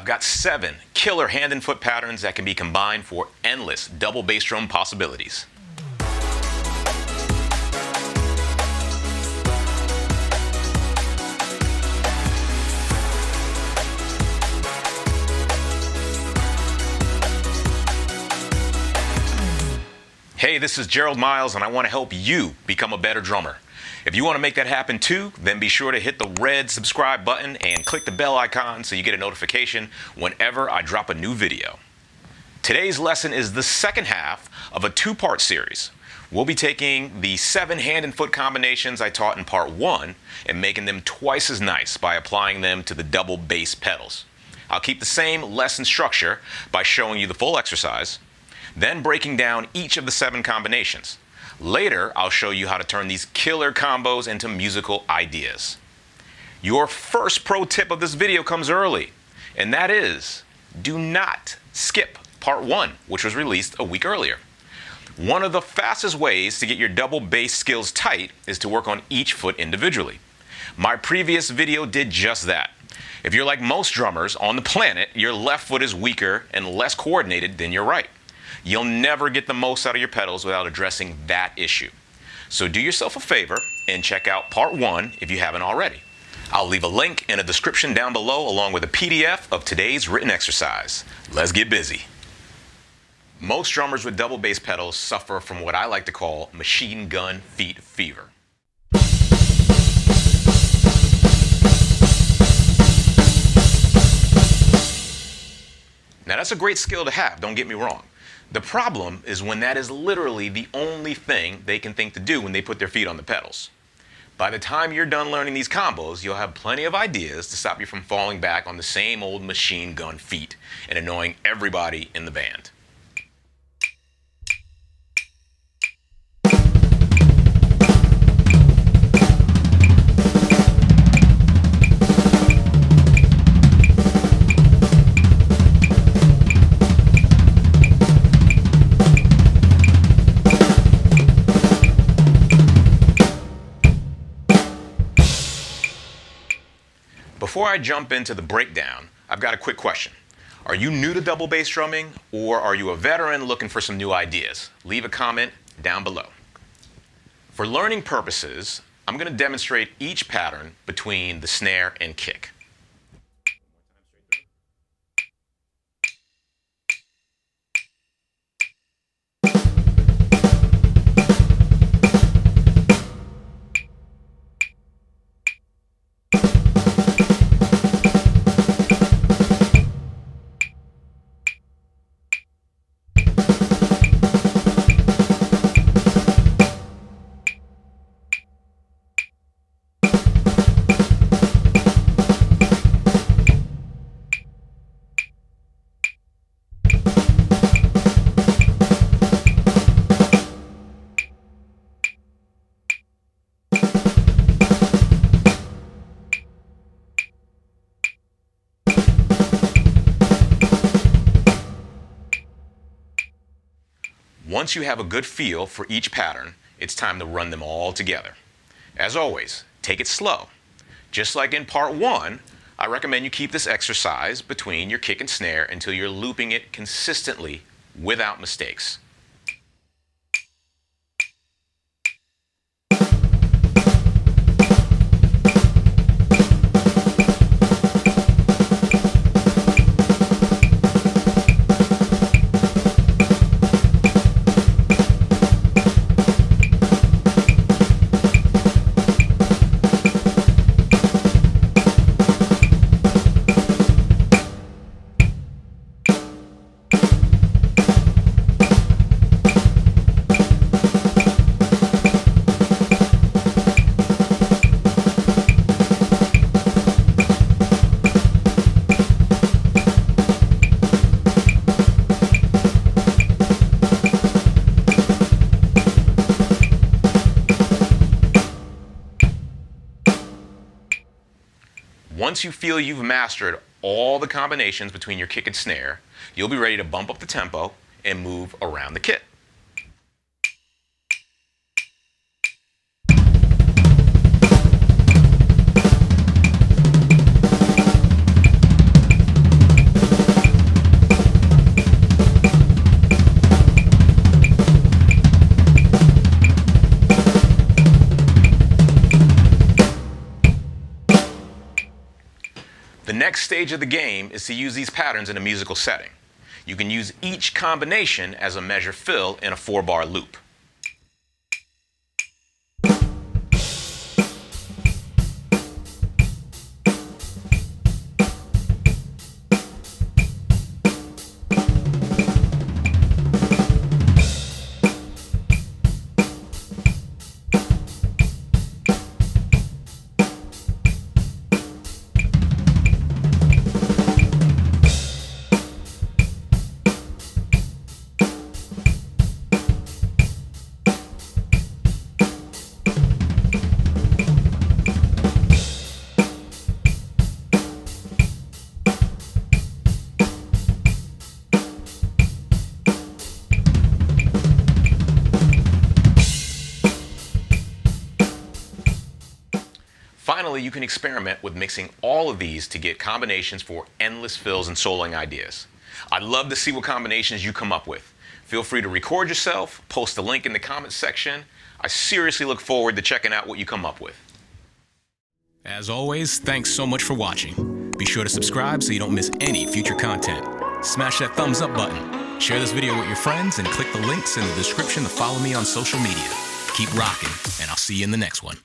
got 7 killer hand and foot patterns that can be combined for endless double bass drum possibilities. Hey, this is Gerald Myles, and I want to help you become a better drummer. If you want to make that happen too, then be sure to hit the red subscribe button and click the bell icon so you get a notification whenever I drop a new video. Today's lesson is the second half of a 2-part series. We'll be taking the 7 hand and foot combinations I taught in part 1 and making them twice as nice by applying them to the double bass pedals. I'll keep the same lesson structure by showing you the full exercise, then breaking down each of the 7 combinations. Later, I'll show you how to turn these killer combos into musical ideas. Your first pro tip of this video comes early, and that is, do not skip part 1, which was released a week earlier. One of the fastest ways to get your double bass skills tight is to work on each foot individually. My previous video did just that. If you're like most drummers on the planet, your left foot is weaker and less coordinated than your right. You'll never get the most out of your pedals without addressing that issue. So do yourself a favor and check out part 1 if you haven't already. I'll leave a link in a description down below along with a PDF of today's written exercise. Let's get busy. Most drummers with double bass pedals suffer from what I like to call machine gun feet fever. Now that's a great skill to have, don't get me wrong. The problem is when that is literally the only thing they can think to do when they put their feet on the pedals. By the time you're done learning these combos, you'll have plenty of ideas to stop you from falling back on the same old machine gun feet and annoying everybody in the band. Before I jump into the breakdown, I've got a quick question. Are you new to double bass drumming, or are you a veteran looking for some new ideas? Leave a comment down below. For learning purposes, I'm going to demonstrate each pattern between the snare and kick. Once you have a good feel for each pattern, it's time to run them all together. As always, take it slow. Just like in part 1, I recommend you keep this exercise between your kick and snare until you're looping it consistently without mistakes. Once you feel you've mastered all the combinations between your kick and snare, you'll be ready to bump up the tempo and move around the kit. next stage of the game is to use these patterns in a musical setting. You can use each combination as a measure fill in a 4-bar loop. Finally, you can experiment with mixing all of these to get combinations for endless fills and soloing ideas. I'd love to see what combinations you come up with. Feel free to record yourself, post a link in the comments section. I seriously look forward to checking out what you come up with. As always, thanks so much for watching. Be sure to subscribe so you don't miss any future content. Smash that thumbs up button. Share this video with your friends and click the links in the description to follow me on social media. Keep rocking, and I'll see you in the next one.